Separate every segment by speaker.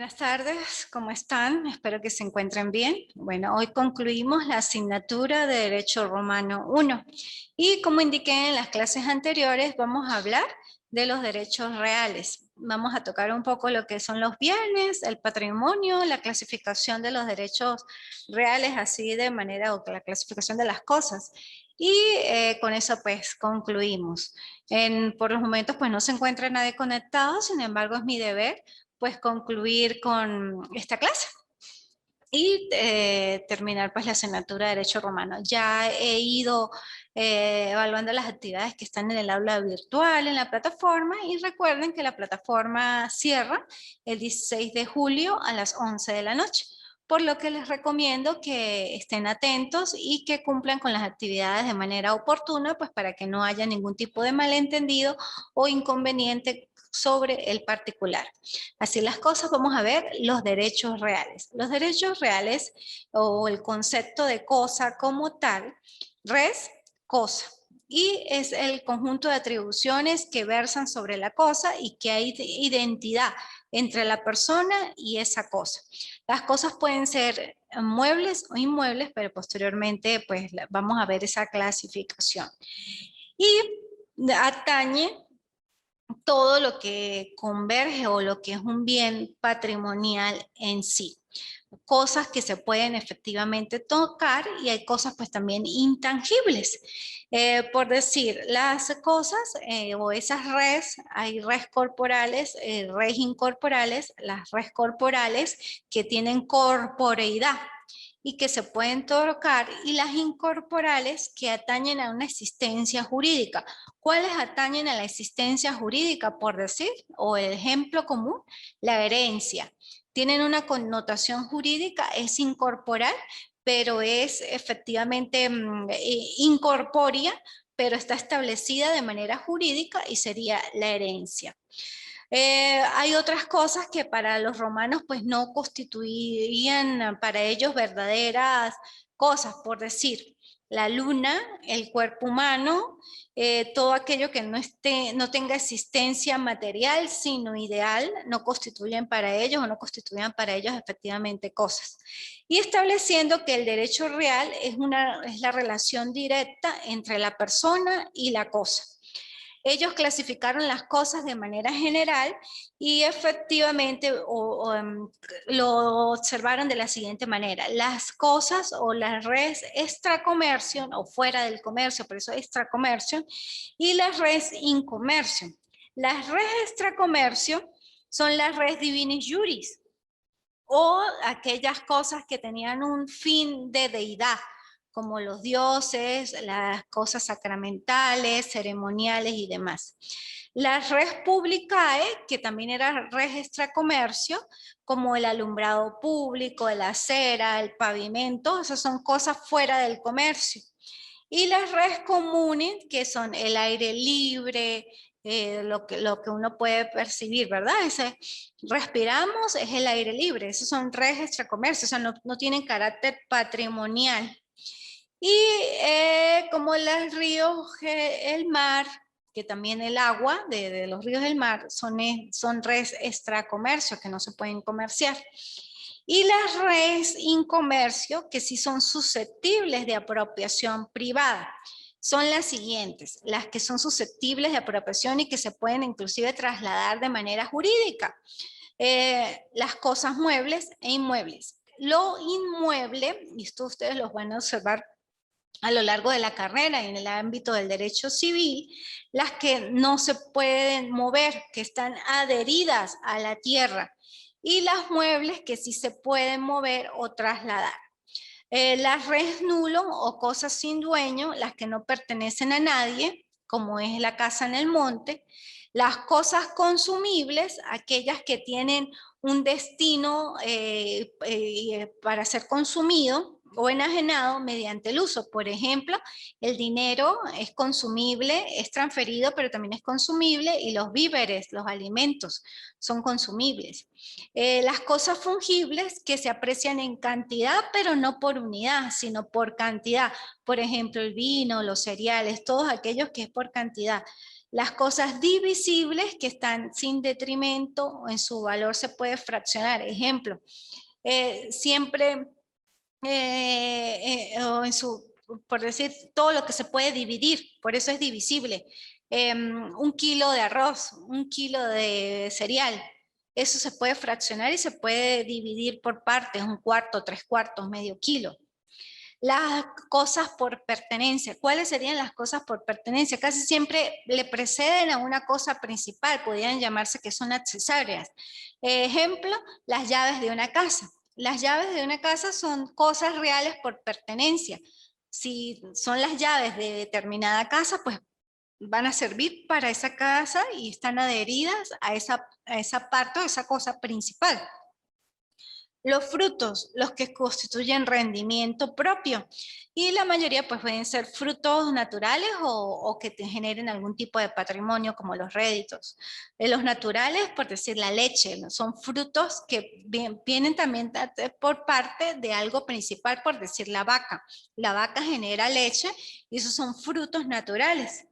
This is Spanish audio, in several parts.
Speaker 1: Buenas tardes, ¿cómo están? Espero que se encuentren bien. Bueno, hoy concluimos la asignatura de Derecho Romano 1 y como indiqué en las clases anteriores, vamos a hablar de los derechos reales. Vamos a tocar un poco lo que son los bienes, el patrimonio, la clasificación de los derechos reales, así de manera, o la clasificación de las cosas. Y con eso pues concluimos. Por los momentos pues no se encuentra nadie conectado, sin embargo es mi deber pues concluir con esta clase y terminar pues la asignatura de Derecho Romano. Ya he ido evaluando las actividades que están en el aula virtual, en la plataforma, y recuerden que la plataforma cierra el 16 de julio a las 11 de la noche, por lo que les recomiendo que estén atentos y que cumplan con las actividades de manera oportuna, pues para que no haya ningún tipo de malentendido o inconveniente sobre el particular. Así las cosas, vamos a ver los derechos reales. Los derechos reales o el concepto de cosa como tal, res, cosa. Y es el conjunto de atribuciones que versan sobre la cosa y que hay identidad entre la persona y esa cosa. Las cosas pueden ser muebles o inmuebles, pero posteriormente pues vamos a ver esa clasificación. Y atañe todo lo que converge o lo que es un bien patrimonial en sí. Cosas que se pueden efectivamente tocar y hay cosas pues también intangibles. Por decir, las cosas o esas res, hay res corporales, res incorporales, las res corporales que tienen corporeidad y que se pueden tocar, y las incorporales que atañen a una existencia jurídica. ¿Cuáles atañen a la existencia jurídica, por decir, o el ejemplo común? La herencia. Tienen una connotación jurídica, es incorporal, pero es efectivamente incorpórea, pero está establecida de manera jurídica y sería la herencia. Hay otras cosas que para los romanos pues no constituían para ellos verdaderas cosas, por decir, la luna, el cuerpo humano, todo aquello que no tenga existencia material, sino ideal, no constituyen para ellos o no constituían para ellos efectivamente cosas. Y estableciendo que el derecho real es la relación directa entre la persona y la cosa. Ellos clasificaron las cosas de manera general y efectivamente lo observaron de la siguiente manera. Las cosas o las res extracomercio o fuera del comercio, por eso extracomercio, y las res incomercio. Las res extracomercio son las res divinis juris o aquellas cosas que tenían un fin de deidad, como los dioses, las cosas sacramentales, ceremoniales y demás. Las res publicae, que también era res extracomercio, como el alumbrado público, la acera, el pavimento, esas son cosas fuera del comercio. Y las res comunes, que son el aire libre, lo que uno puede percibir, ¿verdad? Respiramos es el aire libre, esos son res extracomercio, o sea, no tienen carácter patrimonial. Y como los ríos, el mar, que también el agua de los ríos del mar son res extracomercio, que no se pueden comerciar. Y las res incomercio, que sí son susceptibles de apropiación privada, son las siguientes, las que son susceptibles de apropiación y que se pueden inclusive trasladar de manera jurídica. Las cosas muebles e inmuebles. Lo inmueble, y esto ustedes lo van a observar a lo largo de la carrera y en el ámbito del derecho civil, las que no se pueden mover, que están adheridas a la tierra, y las muebles que sí se pueden mover o trasladar. Las res nulo o cosas sin dueño, las que no pertenecen a nadie, como es la casa en el monte. Las cosas consumibles, aquellas que tienen un destino para ser consumido o enajenado mediante el uso. Por ejemplo, el dinero es consumible, es transferido, pero también es consumible, y los víveres, los alimentos, son consumibles. Las cosas fungibles que se aprecian en cantidad, pero no por unidad, sino por cantidad. Por ejemplo, el vino, los cereales, todos aquellos que es por cantidad. Las cosas divisibles que están sin detrimento o en su valor se puede fraccionar. Ejemplo, siempre o en su, por decir, todo lo que se puede dividir, por eso es divisible. 1 kilo de arroz, 1 kilo de cereal, eso se puede fraccionar y se puede dividir por partes, 1/4, 3/4, medio kilo. Las cosas por pertenencia. ¿Cuáles serían las cosas por pertenencia? Casi siempre le preceden a una cosa principal, podrían llamarse que son accesorias. Ejemplo, las llaves de una casa. Las llaves de una casa son cosas reales por pertenencia. Si son las llaves de determinada casa, pues van a servir para esa casa y están adheridas a esa parte o esa cosa principal. Los frutos, los que constituyen rendimiento propio, y la mayoría pues pueden ser frutos naturales o que te generen algún tipo de patrimonio como los réditos. Los naturales, por decir la leche, ¿no? Son frutos que vienen también por parte de algo principal, por decir la vaca. La vaca genera leche y esos son frutos naturales.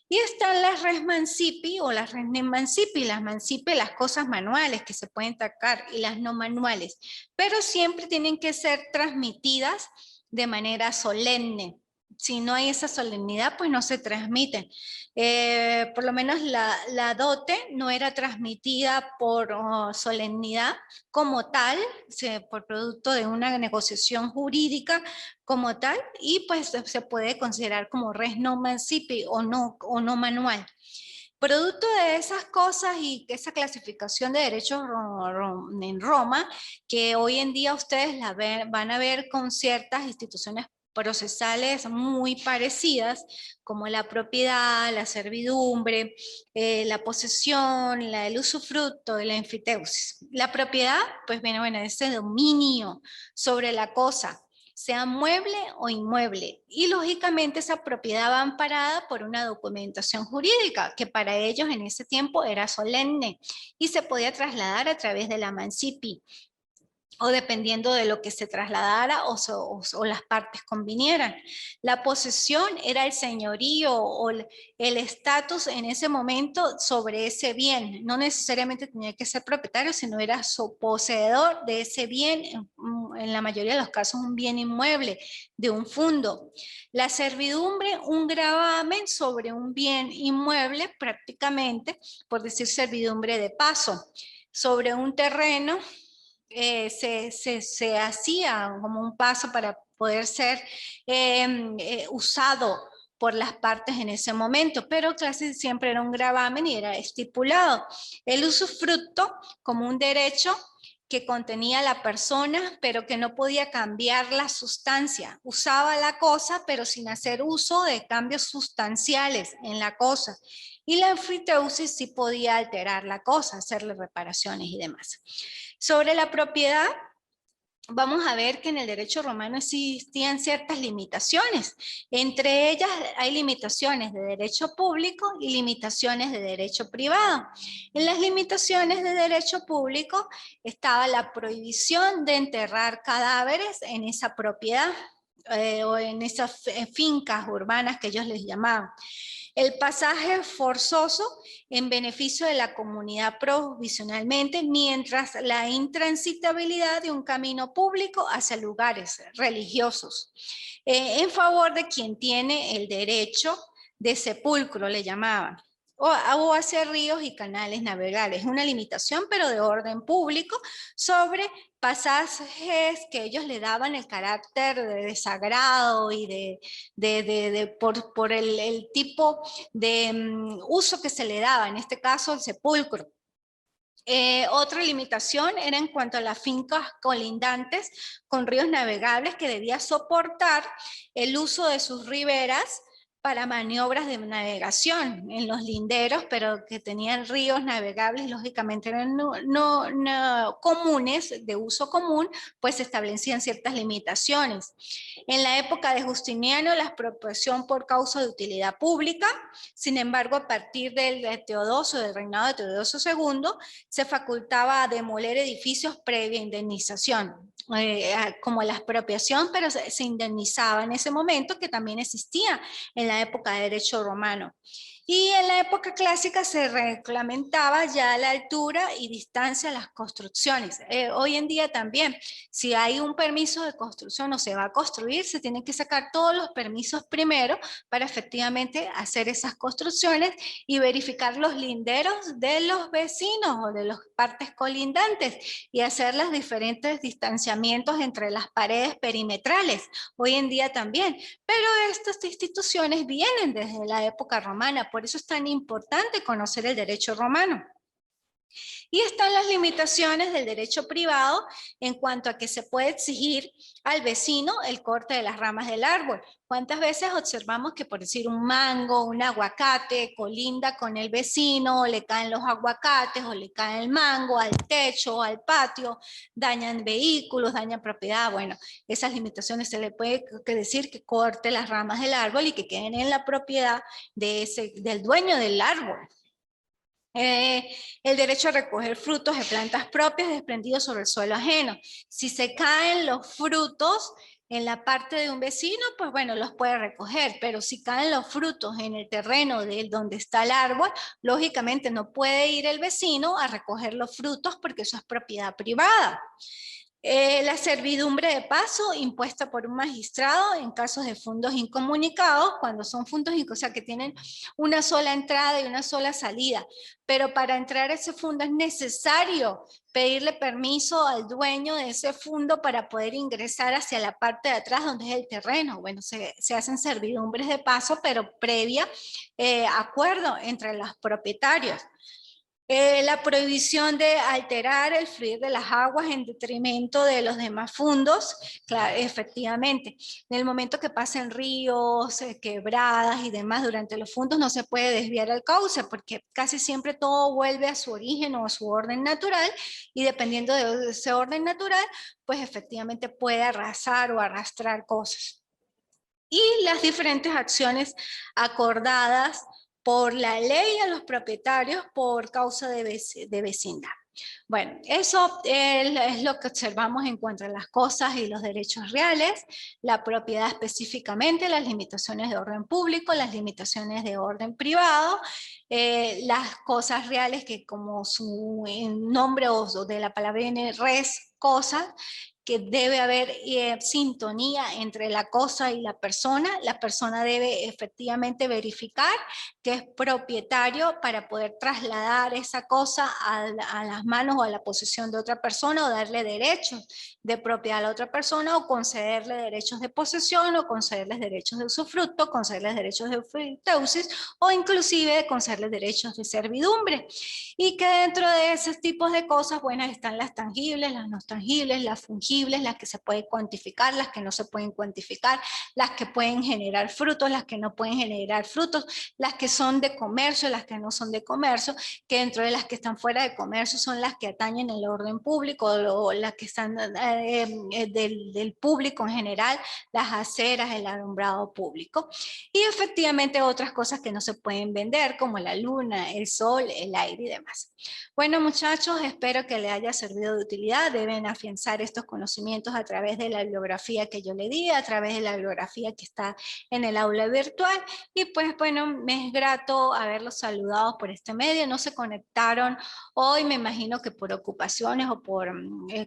Speaker 1: Y están las res mancipi o las res mancipi. Las mancipi, las cosas manuales que se pueden tocar, y las no manuales. Pero siempre tienen que ser transmitidas de manera solemne. Si no hay esa solemnidad, pues no se transmiten. Por lo menos la dote no era transmitida por solemnidad como tal, por producto de una negociación jurídica como tal, y pues se puede considerar como res no mancipi o no manual. Producto de esas cosas y esa clasificación de derechos en Roma, que hoy en día ustedes van a ver con ciertas instituciones procesales muy parecidas, como la propiedad, la servidumbre, la posesión, el usufructo y la enfiteusis. La propiedad, pues viene, bueno, ese dominio sobre la cosa, sea mueble o inmueble, y lógicamente esa propiedad va amparada por una documentación jurídica que para ellos en ese tiempo era solemne y se podía trasladar a través de la mancipi, o dependiendo de lo que se trasladara o las partes convinieran. La posesión era el señorío o el estatus en ese momento sobre ese bien. No necesariamente tenía que ser propietario, sino era poseedor de ese bien, en la mayoría de los casos un bien inmueble, de un fundo. La servidumbre, un gravamen sobre un bien inmueble, prácticamente, por decir servidumbre de paso, sobre un terreno. Se hacía como un paso para poder ser usado por las partes en ese momento, pero casi siempre era un gravamen y era estipulado. El usufructo como un derecho que contenía la persona, pero que no podía cambiar la sustancia. Usaba la cosa, pero sin hacer uso de cambios sustanciales en la cosa. Y la enfiteusis sí podía alterar la cosa, hacerle reparaciones y demás. Sobre la propiedad, vamos a ver que en el derecho romano existían ciertas limitaciones. Entre ellas hay limitaciones de derecho público y limitaciones de derecho privado. En las limitaciones de derecho público estaba la prohibición de enterrar cadáveres en esa propiedad o en esas fincas urbanas que ellos les llamaban. El pasaje forzoso en beneficio de la comunidad provisionalmente, mientras la intransitabilidad de un camino público hacia lugares religiosos, en favor de quien tiene el derecho de sepulcro, le llamaban, o hacia ríos y canales navegables. Una limitación, pero de orden público, sobre pasajes que ellos le daban el carácter de sagrado y por el tipo de uso que se le daba, en este caso el sepulcro. Otra limitación era en cuanto a las fincas colindantes con ríos navegables, que debía soportar el uso de sus riberas para maniobras de navegación en los linderos, pero que tenían ríos navegables, lógicamente eran no comunes, de uso común, pues se establecían ciertas limitaciones. En la época de Justiniano, la expropiación por causa de utilidad pública. Sin embargo, a partir del reinado de Teodosio II, se facultaba a demoler edificios previa indemnización, como la expropiación, pero se indemnizaba en ese momento, que también existía en la época de derecho romano. Y en la época clásica se reglamentaba ya la altura y distancia de las construcciones. Hoy en día también, si hay un permiso de construcción o se va a construir, se tienen que sacar todos los permisos primero para efectivamente hacer esas construcciones y verificar los linderos de los vecinos o de las partes colindantes y hacer los diferentes distanciamientos entre las paredes perimetrales. Hoy en día también, pero estas instituciones vienen desde la época romana, por eso es tan importante conocer el derecho romano. Y están las limitaciones del derecho privado en cuanto a que se puede exigir al vecino el corte de las ramas del árbol. ¿Cuántas veces observamos que, por decir, un mango, un aguacate colinda con el vecino, o le caen los aguacates o le cae el mango al techo o al patio, dañan vehículos, dañan propiedad? Bueno, esas limitaciones se le puede decir que corte las ramas del árbol y que queden en la propiedad del dueño del árbol. El derecho a recoger frutos de plantas propias desprendidos sobre el suelo ajeno. Si se caen los frutos en la parte de un vecino, pues bueno, los puede recoger, pero si caen los frutos en el terreno de donde está el árbol, lógicamente no puede ir el vecino a recoger los frutos porque eso es propiedad privada. La servidumbre de paso impuesta por un magistrado en casos de fondos incomunicados, cuando son fondos, o sea, que tienen una sola entrada y una sola salida, pero para entrar a ese fondo es necesario pedirle permiso al dueño de ese fondo para poder ingresar hacia la parte de atrás donde es el terreno. Bueno, se hacen servidumbres de paso, pero previa acuerdo entre los propietarios. La prohibición de alterar el fluir de las aguas en detrimento de los demás fondos, claro, efectivamente. En el momento que pasen ríos, quebradas y demás durante los fondos no se puede desviar el cauce porque casi siempre todo vuelve a su origen o a su orden natural y dependiendo de ese orden natural, pues efectivamente puede arrasar o arrastrar cosas. Y las diferentes acciones acordadas por la ley a los propietarios por causa de vecindad. Bueno, eso es lo que observamos en cuanto a las cosas y los derechos reales, la propiedad específicamente, las limitaciones de orden público, las limitaciones de orden privado, las cosas reales que como su nombre o de la palabra viene res, cosas, que debe haber sintonía entre la cosa y la persona debe efectivamente verificar que es propietario para poder trasladar esa cosa a las manos o a la posesión de otra persona o darle derechos de propiedad a la otra persona o concederle derechos de posesión o concederles derechos de usufructo, concederles derechos de ofiutesis o inclusive concederles derechos de servidumbre. Y que dentro de esos tipos de cosas, bueno, están las tangibles, las no tangibles, las fungibles, las que se pueden cuantificar, las que no se pueden cuantificar, las que pueden generar frutos, las que no pueden generar frutos, las que son de comercio, las que no son de comercio, que dentro de las que están fuera de comercio son las que atañen el orden público o las que están del público en general, las aceras, el alumbrado público. Y efectivamente otras cosas que no se pueden vender como la luna, el sol, el aire y demás. Bueno, muchachos, espero que les haya servido de utilidad. Deben afianzar estos conocimientos a través de la bibliografía que yo le di, a través de la bibliografía que está en el aula virtual. Y pues bueno, me es grato haberlos saludado por este medio. No se conectaron hoy, me imagino que por ocupaciones o por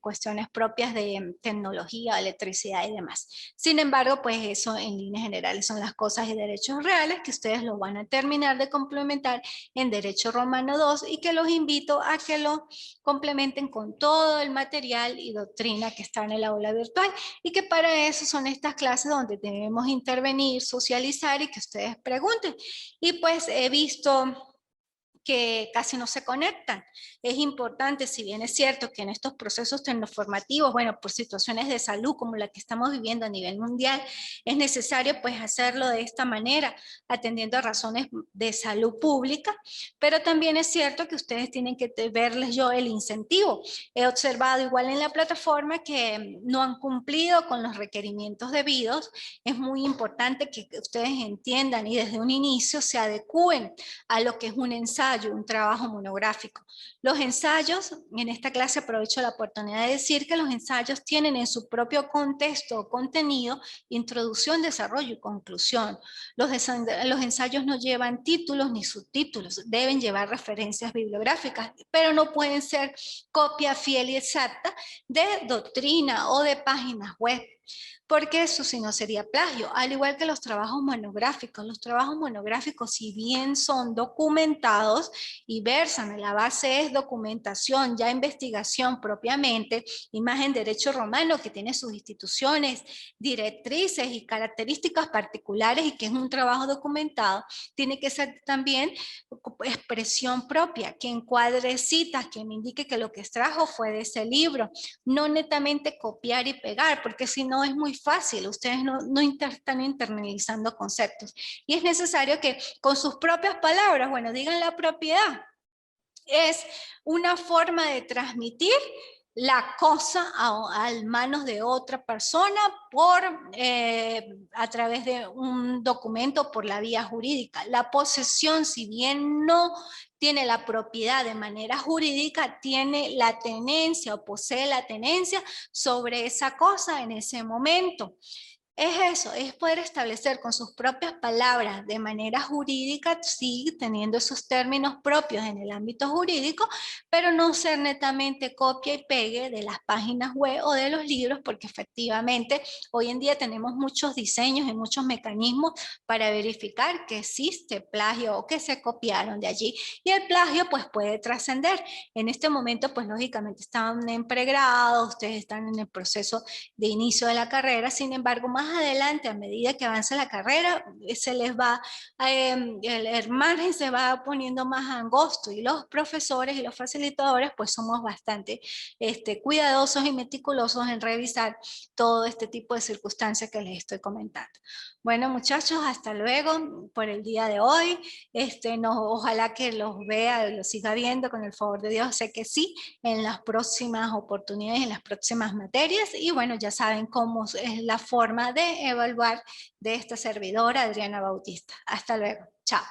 Speaker 1: cuestiones propias de tecnología, electricidad y demás. Sin embargo, pues eso en líneas generales son las cosas y derechos reales que ustedes lo van a terminar de complementar en Derecho Romano 2 y que los invito a que lo complementen con todo el material y doctrina que está en el aula virtual y que para eso son estas clases donde debemos intervenir, socializar y que ustedes pregunten. Y pues he visto que casi no se conectan. Es importante, si bien es cierto que en estos procesos tecnoformativos, bueno, por situaciones de salud como la que estamos viviendo a nivel mundial, es necesario pues hacerlo de esta manera, atendiendo a razones de salud pública, pero también es cierto que ustedes tienen que verles yo el incentivo. He observado igual en la plataforma que no han cumplido con los requerimientos debidos. Es muy importante que ustedes entiendan y desde un inicio se adecúen a lo que es un ensayo. ensayo, un trabajo monográfico. Los ensayos, en esta clase aprovecho la oportunidad de decir que los ensayos tienen en su propio contexto o contenido introducción, desarrollo y conclusión. Los ensayos no llevan títulos ni subtítulos, deben llevar referencias bibliográficas, pero no pueden ser copia fiel y exacta de doctrina o de páginas web, porque eso sí no sería plagio, al igual que los trabajos monográficos. Los trabajos monográficos, si bien son documentados y versan, la base es documentación, ya investigación propiamente, y más en derecho romano, que tiene sus instituciones, directrices y características particulares, y que es un trabajo documentado, tiene que ser también expresión propia, que encuadre citas, que me indique que lo que extrajo fue de ese libro, no netamente copiar y pegar, porque si no es muy fácil, ustedes no están internalizando conceptos. Y es necesario que con sus propias palabras, bueno, digan la propiedad. Es una forma de transmitir la cosa a manos de otra persona a través de un documento por la vía jurídica. La posesión, si bien no tiene la propiedad de manera jurídica, tiene la tenencia o posee la tenencia sobre esa cosa en ese momento. Es eso, es poder establecer con sus propias palabras de manera jurídica, sí, teniendo esos términos propios en el ámbito jurídico, pero no ser netamente copia y pegue de las páginas web o de los libros, porque efectivamente hoy en día tenemos muchos diseños y muchos mecanismos para verificar que existe plagio o que se copiaron de allí. Y el plagio pues puede trascender. En este momento pues lógicamente están en pregrado, ustedes están en el proceso de inicio de la carrera, sin embargo, más adelante, a medida que avanza la carrera, se les va, el margen se va poniendo más angosto, y los profesores y los facilitadores pues somos bastante cuidadosos y meticulosos en revisar todo este tipo de circunstancias que les estoy comentando. Bueno, muchachos, hasta luego por el día de hoy. Ojalá que los vea, los siga viendo con el favor de Dios, sé que sí, en las próximas oportunidades, en las próximas materias. Y bueno, ya saben cómo es la forma de evaluar de esta servidora, Adriana Bautista. Hasta luego. Chao.